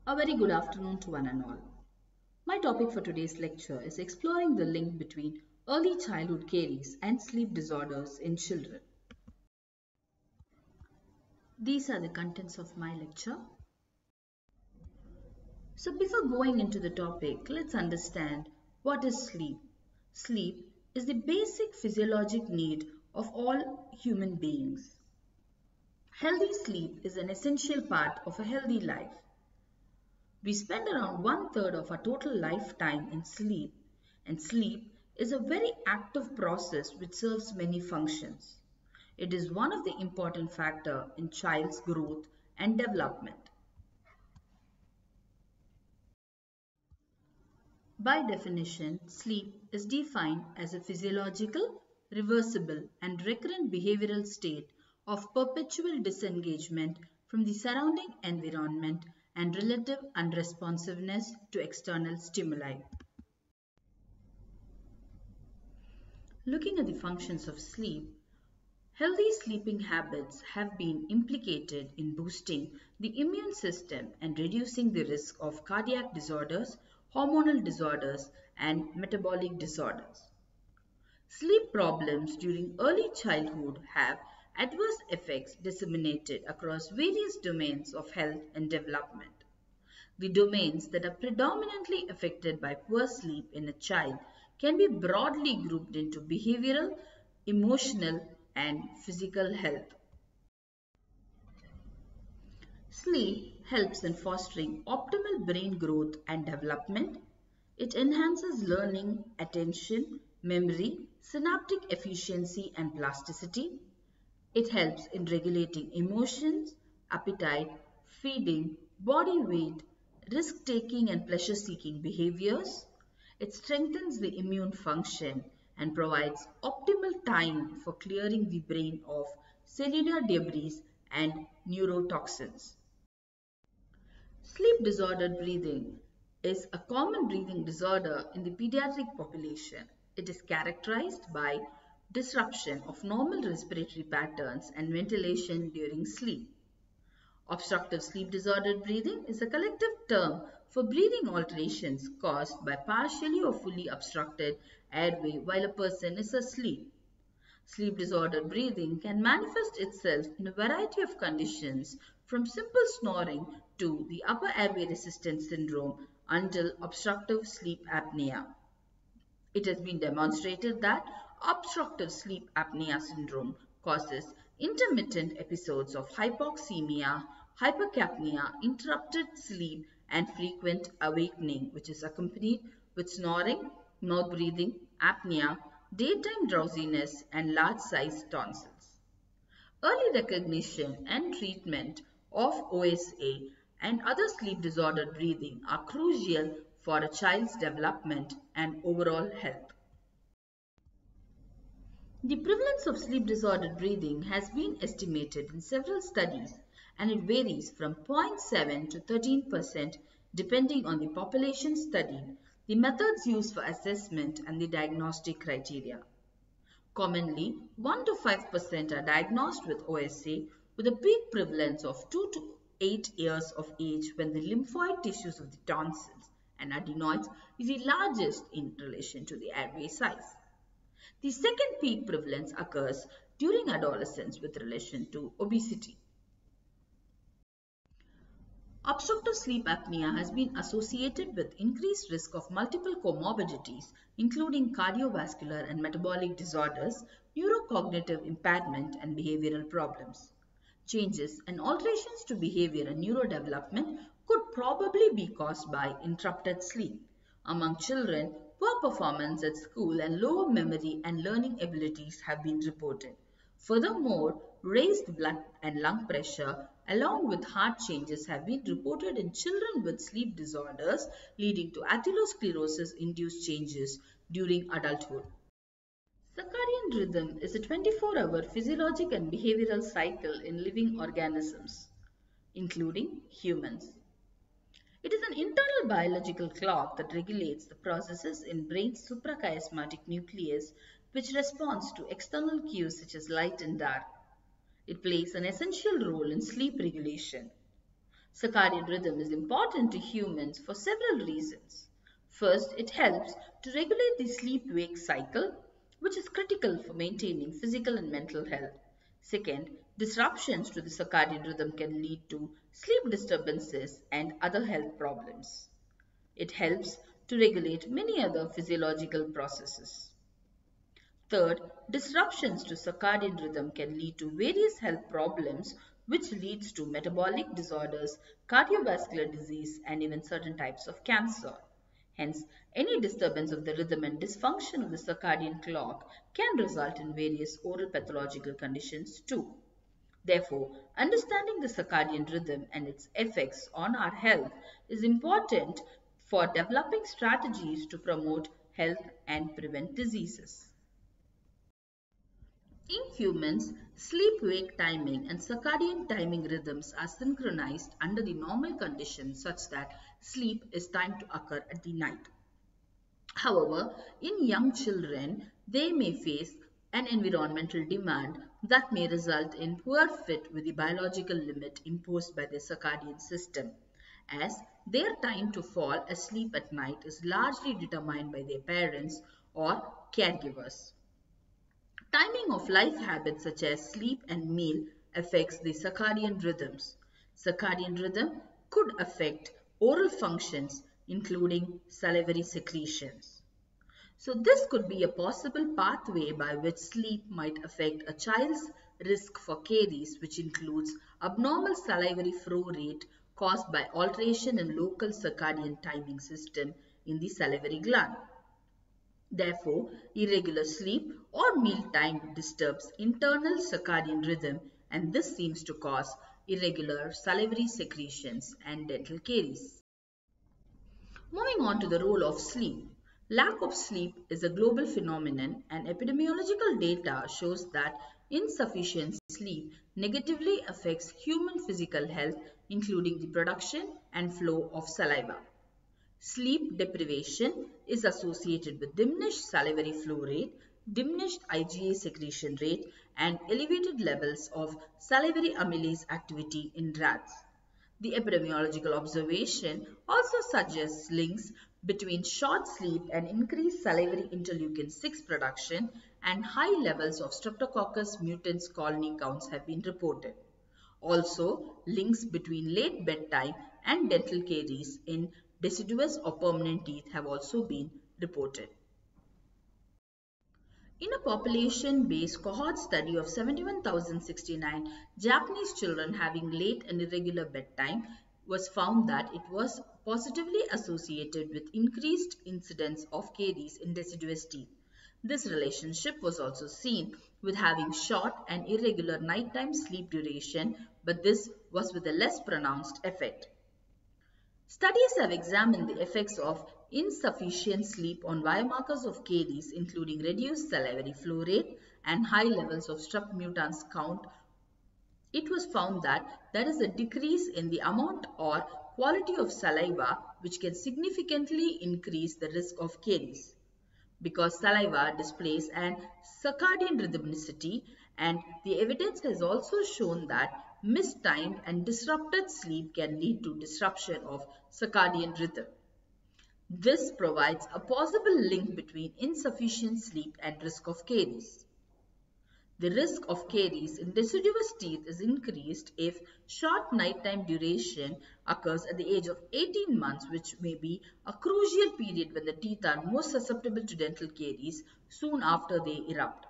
A very good afternoon to one and all. My topic for today's lecture is exploring the link between early childhood caries and sleep disorders in children. These are the contents of my lecture. So before going into the topic, let's understand what is sleep. Sleep is the basic physiologic need of all human beings. Healthy sleep is an essential part of a healthy life. We spend around one-third of our total lifetime in sleep, and sleep is a very active process which serves many functions. It is one of the important factors in child's growth and development. By definition, sleep is defined as a physiological, reversible, and recurrent behavioral state of perpetual disengagement from the surrounding environment and relative unresponsiveness to external stimuli. Looking at the functions of sleep, healthy sleeping habits have been implicated in boosting the immune system and reducing the risk of cardiac disorders, hormonal disorders, and metabolic disorders. Sleep problems during early childhood have adverse effects disseminated across various domains of health and development. The domains that are predominantly affected by poor sleep in a child can be broadly grouped into behavioral, emotional, and physical health. Sleep helps in fostering optimal brain growth and development. It enhances learning, attention, memory, synaptic efficiency, and plasticity. It helps in regulating emotions, appetite, feeding, body weight, risk-taking and pleasure-seeking behaviors. It strengthens the immune function and provides optimal time for clearing the brain of cellular debris and neurotoxins. Sleep disordered breathing is a common breathing disorder in the pediatric population. It is characterized by disruption of normal respiratory patterns and ventilation during sleep. Obstructive sleep disordered breathing is a collective term for breathing alterations caused by partially or fully obstructed airway while a person is asleep. Sleep disordered breathing can manifest itself in a variety of conditions from simple snoring to the upper airway resistance syndrome until obstructive sleep apnea. It has been demonstrated that obstructive sleep apnea syndrome causes intermittent episodes of hypoxemia, hypercapnia, interrupted sleep, and frequent awakening, which is accompanied with snoring, mouth breathing, apnea, daytime drowsiness, and large-sized tonsils. Early recognition and treatment of OSA and other sleep disordered breathing are crucial for a child's development and overall health. The prevalence of sleep disordered breathing has been estimated in several studies, and it varies from 0.7 to 13% depending on the population studied, the methods used for assessment, and the diagnostic criteria. Commonly, 1 to 5% are diagnosed with OSA with a peak prevalence of 2 to 8 years of age when the lymphoid tissues of the tonsils and adenoids is the largest in relation to the airway size. The second peak prevalence occurs during adolescence with relation to obesity. Obstructive sleep apnea has been associated with increased risk of multiple comorbidities, including cardiovascular and metabolic disorders, neurocognitive impairment, and behavioral problems. Changes and alterations to behavior and neurodevelopment could probably be caused by interrupted sleep. Among children, poor performance at school and lower memory and learning abilities have been reported. Furthermore, raised blood and lung pressure along with heart changes have been reported in children with sleep disorders, leading to atherosclerosis-induced changes during adulthood. Circadian rhythm is a 24-hour physiologic and behavioral cycle in living organisms, including humans. It is an internal biological clock that regulates the processes in brain's suprachiasmatic nucleus, which responds to external cues such as light and dark. It plays an essential role in sleep regulation. Circadian rhythm is important to humans for several reasons. First, it helps to regulate the sleep wake cycle, which is critical for maintaining physical and mental health. Second, disruptions to the circadian rhythm can lead to sleep disturbances and other health problems. It helps to regulate many other physiological processes. Third, disruptions to circadian rhythm can lead to various health problems, which leads to metabolic disorders, cardiovascular disease, and even certain types of cancer. Hence, any disturbance of the rhythm and dysfunction of the circadian clock can result in various oral pathological conditions too. Therefore, understanding the circadian rhythm and its effects on our health is important for developing strategies to promote health and prevent diseases. In humans, sleep-wake timing and circadian timing rhythms are synchronized under the normal conditions such that sleep is timed to occur at the night. However, in young children, they may face an environmental demand that may result in poor fit with the biological limit imposed by the circadian system, as their time to fall asleep at night is largely determined by their parents or caregivers. Timing of life habits such as sleep and meal affects the circadian rhythms. Circadian rhythm could affect oral functions, including salivary secretions. So this could be a possible pathway by which sleep might affect a child's risk for caries, which includes abnormal salivary flow rate caused by alteration in local circadian timing system in the salivary gland. Therefore, irregular sleep or meal time disturbs internal circadian rhythm, and this seems to cause irregular salivary secretions and dental caries. Moving on to the role of sleep. Lack of sleep is a global phenomenon, and epidemiological data shows that insufficient sleep negatively affects human physical health, including the production and flow of saliva. Sleep deprivation is associated with diminished salivary flow rate, diminished IgA secretion rate, and elevated levels of salivary amylase activity in rats. The epidemiological observation also suggests links between short sleep and increased salivary interleukin 6 production, and high levels of Streptococcus mutans colony counts have been reported. Also, links between late bedtime and dental caries in deciduous or permanent teeth have also been reported. In a population-based cohort study of 71,069 Japanese children having late and irregular bedtime, was found that it was positively associated with increased incidence of caries in deciduous teeth. This relationship was also seen with having short and irregular nighttime sleep duration, but this was with a less pronounced effect. Studies have examined the effects of insufficient sleep on biomarkers of caries, including reduced salivary flow rate and high levels of strep mutans count. It was found that there is a decrease in the amount or quality of saliva, which can significantly increase the risk of caries. Because saliva displays an circadian rhythmicity, and the evidence has also shown that mistimed and disrupted sleep can lead to disruption of circadian rhythm. This provides a possible link between insufficient sleep and risk of caries. The risk of caries in deciduous teeth is increased if short nighttime duration occurs at the age of 18 months, which may be a crucial period when the teeth are most susceptible to dental caries soon after they erupt.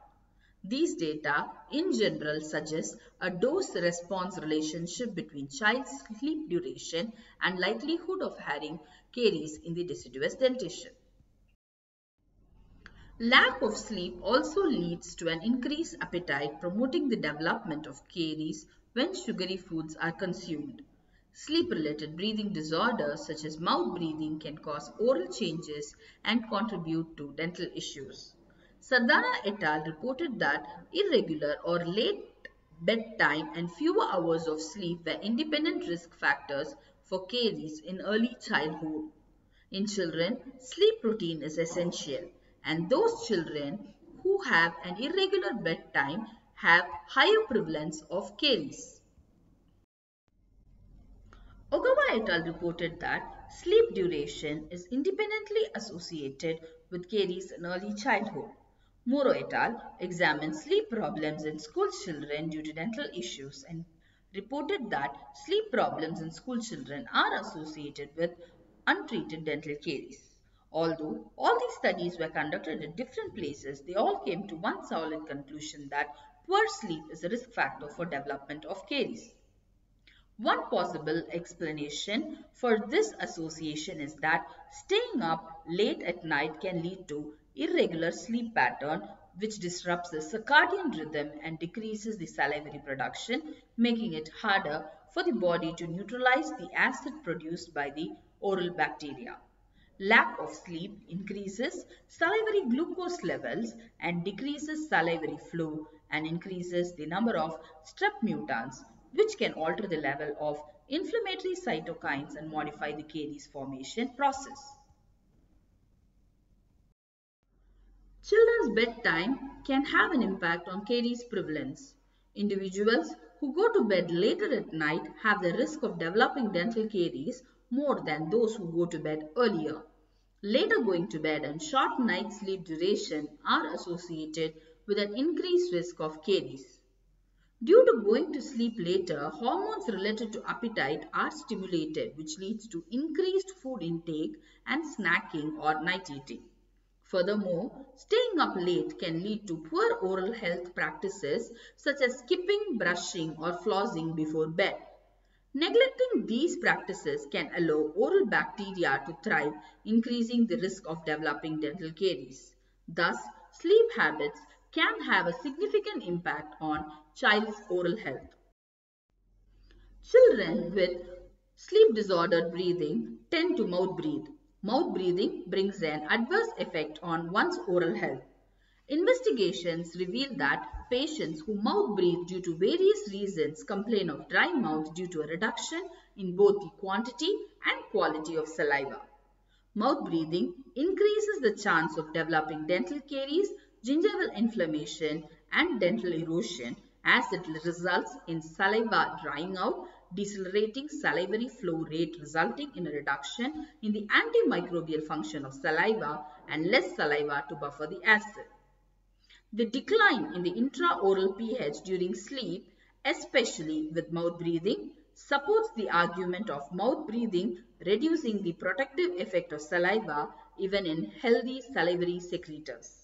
These data, in general, suggest a dose-response relationship between child's sleep duration and likelihood of having caries in the deciduous dentition. Lack of sleep also leads to an increased appetite, promoting the development of caries when sugary foods are consumed. Sleep-related breathing disorders such as mouth breathing can cause oral changes and contribute to dental issues. Sardana et al. Reported that irregular or late bedtime and fewer hours of sleep were independent risk factors for caries in early childhood. In children, sleep routine is essential, and those children who have an irregular bedtime have higher prevalence of caries. Ogawa et al. Reported that sleep duration is independently associated with caries in early childhood. Muro et al. Examined sleep problems in school children due to dental issues and reported that sleep problems in school children are associated with untreated dental caries. Although all these studies were conducted at different places, they all came to one solid conclusion that poor sleep is a risk factor for development of caries. One possible explanation for this association is that staying up late at night can lead to irregular sleep pattern which disrupts the circadian rhythm and decreases the salivary production, making it harder for the body to neutralize the acid produced by the oral bacteria. Lack of sleep increases salivary glucose levels and decreases salivary flow and increases the number of strep mutans, which can alter the level of inflammatory cytokines and modify the caries formation process. Children's bedtime can have an impact on caries prevalence. Individuals who go to bed later at night have the risk of developing dental caries more than those who go to bed earlier. Later going to bed and short night sleep duration are associated with an increased risk of caries. Due to going to sleep later, hormones related to appetite are stimulated, which leads to increased food intake and snacking or night eating. Furthermore, staying up late can lead to poor oral health practices such as skipping, brushing, or flossing before bed. Neglecting these practices can allow oral bacteria to thrive, increasing the risk of developing dental caries. Thus, sleep habits can have a significant impact on child's oral health. Children with sleep disordered breathing tend to mouth breathe. Mouth breathing brings an adverse effect on one's oral health. Investigations reveal that patients who mouth breathe due to various reasons complain of dry mouth due to a reduction in both the quantity and quality of saliva. Mouth breathing increases the chance of developing dental caries, gingival inflammation, and dental erosion as it results in saliva drying out, decelerating salivary flow rate resulting in a reduction in the antimicrobial function of saliva and less saliva to buffer the acid. The decline in the intraoral pH during sleep, especially with mouth breathing, supports the argument of mouth breathing reducing the protective effect of saliva even in healthy salivary secretors.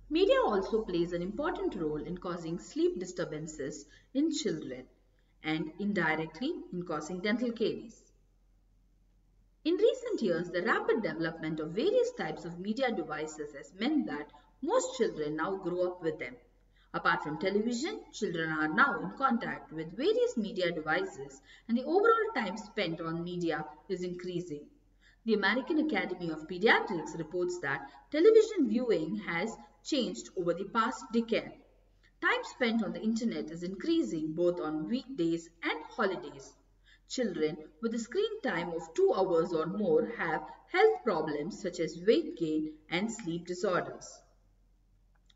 Media also plays an important role in causing sleep disturbances in children and indirectly in causing dental caries. In recent years, the rapid development of various types of media devices has meant that most children now grow up with them. Apart from television, children are now in contact with various media devices and the overall time spent on media is increasing. The American Academy of Pediatrics reports that television viewing has changed over the past decade. Time spent on the internet is increasing both on weekdays and holidays. Children with a screen time of 2 hours or more have health problems such as weight gain and sleep disorders.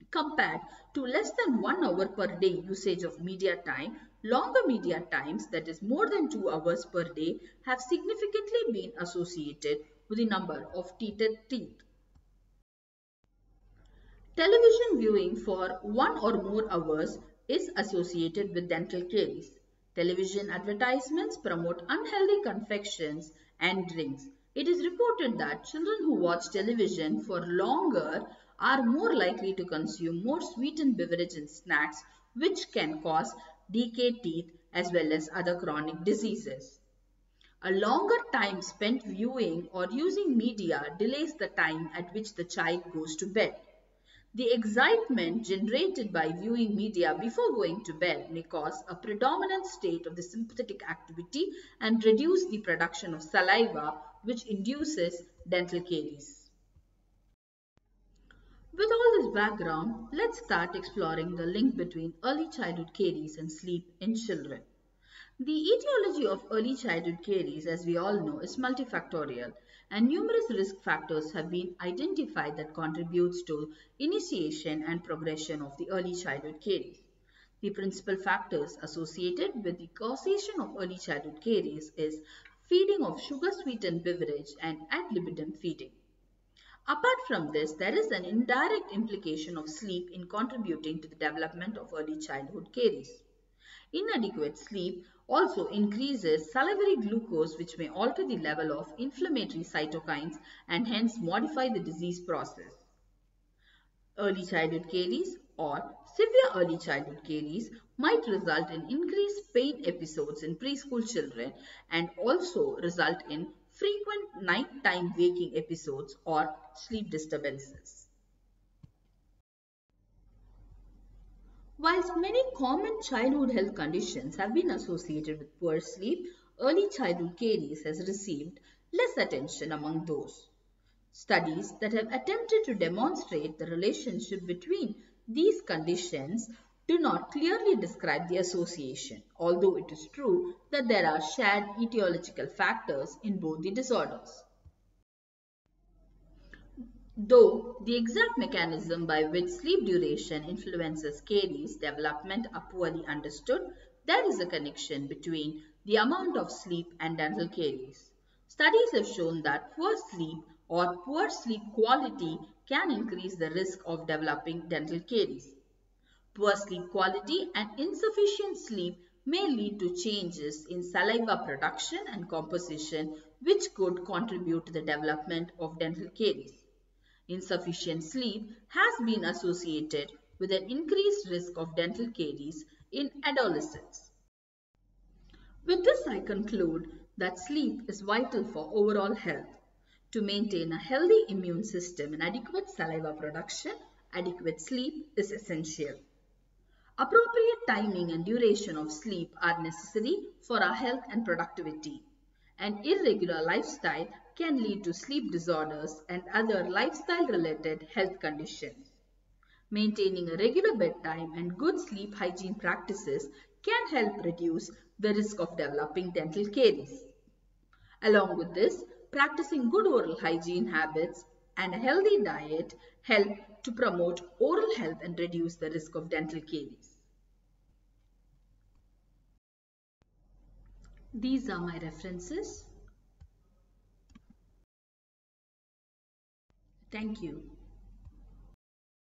Compared to less than 1 hour per day usage of media time, longer media times, that is more than 2 hours per day, have significantly been associated with the number of teeth. Television viewing for 1 or more hours is associated with dental caries. Television advertisements promote unhealthy confections and drinks. It is reported that children who watch television for longer are more likely to consume more sweetened beverages and snacks, which can cause decayed teeth as well as other chronic diseases. A longer time spent viewing or using media delays the time at which the child goes to bed. The excitement generated by viewing media before going to bed may cause a predominant state of the sympathetic activity and reduce the production of saliva, which induces dental caries. With all this background, let's start exploring the link between early childhood caries and sleep in children. The etiology of early childhood caries, as we all know, is multifactorial, and numerous risk factors have been identified that contributes to initiation and progression of the early childhood caries. The principal factors associated with the causation of early childhood caries is feeding of sugar-sweetened beverage and ad libitum feeding. Apart from this, there is an indirect implication of sleep in contributing to the development of early childhood caries. Inadequate sleep also increases salivary glucose, which may alter the level of inflammatory cytokines and hence modify the disease process. Early childhood caries or severe early childhood caries might result in increased pain episodes in preschool children and also result in frequent nighttime waking episodes or sleep disturbances. Whilst many common childhood health conditions have been associated with poor sleep, early childhood caries has received less attention among those. Studies that have attempted to demonstrate the relationship between these conditions do not clearly describe the association, although it is true that there are shared etiological factors in both the disorders. Though the exact mechanism by which sleep duration influences caries development are poorly understood, there is a connection between the amount of sleep and dental caries. Studies have shown that poor sleep or poor sleep quality can increase the risk of developing dental caries. Poor sleep quality and insufficient sleep may lead to changes in saliva production and composition, which could contribute to the development of dental caries. Insufficient sleep has been associated with an increased risk of dental caries in adolescents. With this, I conclude that sleep is vital for overall health. To maintain a healthy immune system and adequate saliva production, adequate sleep is essential. Appropriate timing and duration of sleep are necessary for our health and productivity. An irregular lifestyle can lead to sleep disorders and other lifestyle-related health conditions. Maintaining a regular bedtime and good sleep hygiene practices can help reduce the risk of developing dental caries. Along with this, practicing good oral hygiene habits and a healthy diet help to promote oral health and reduce the risk of dental caries. These are my references. Thank you.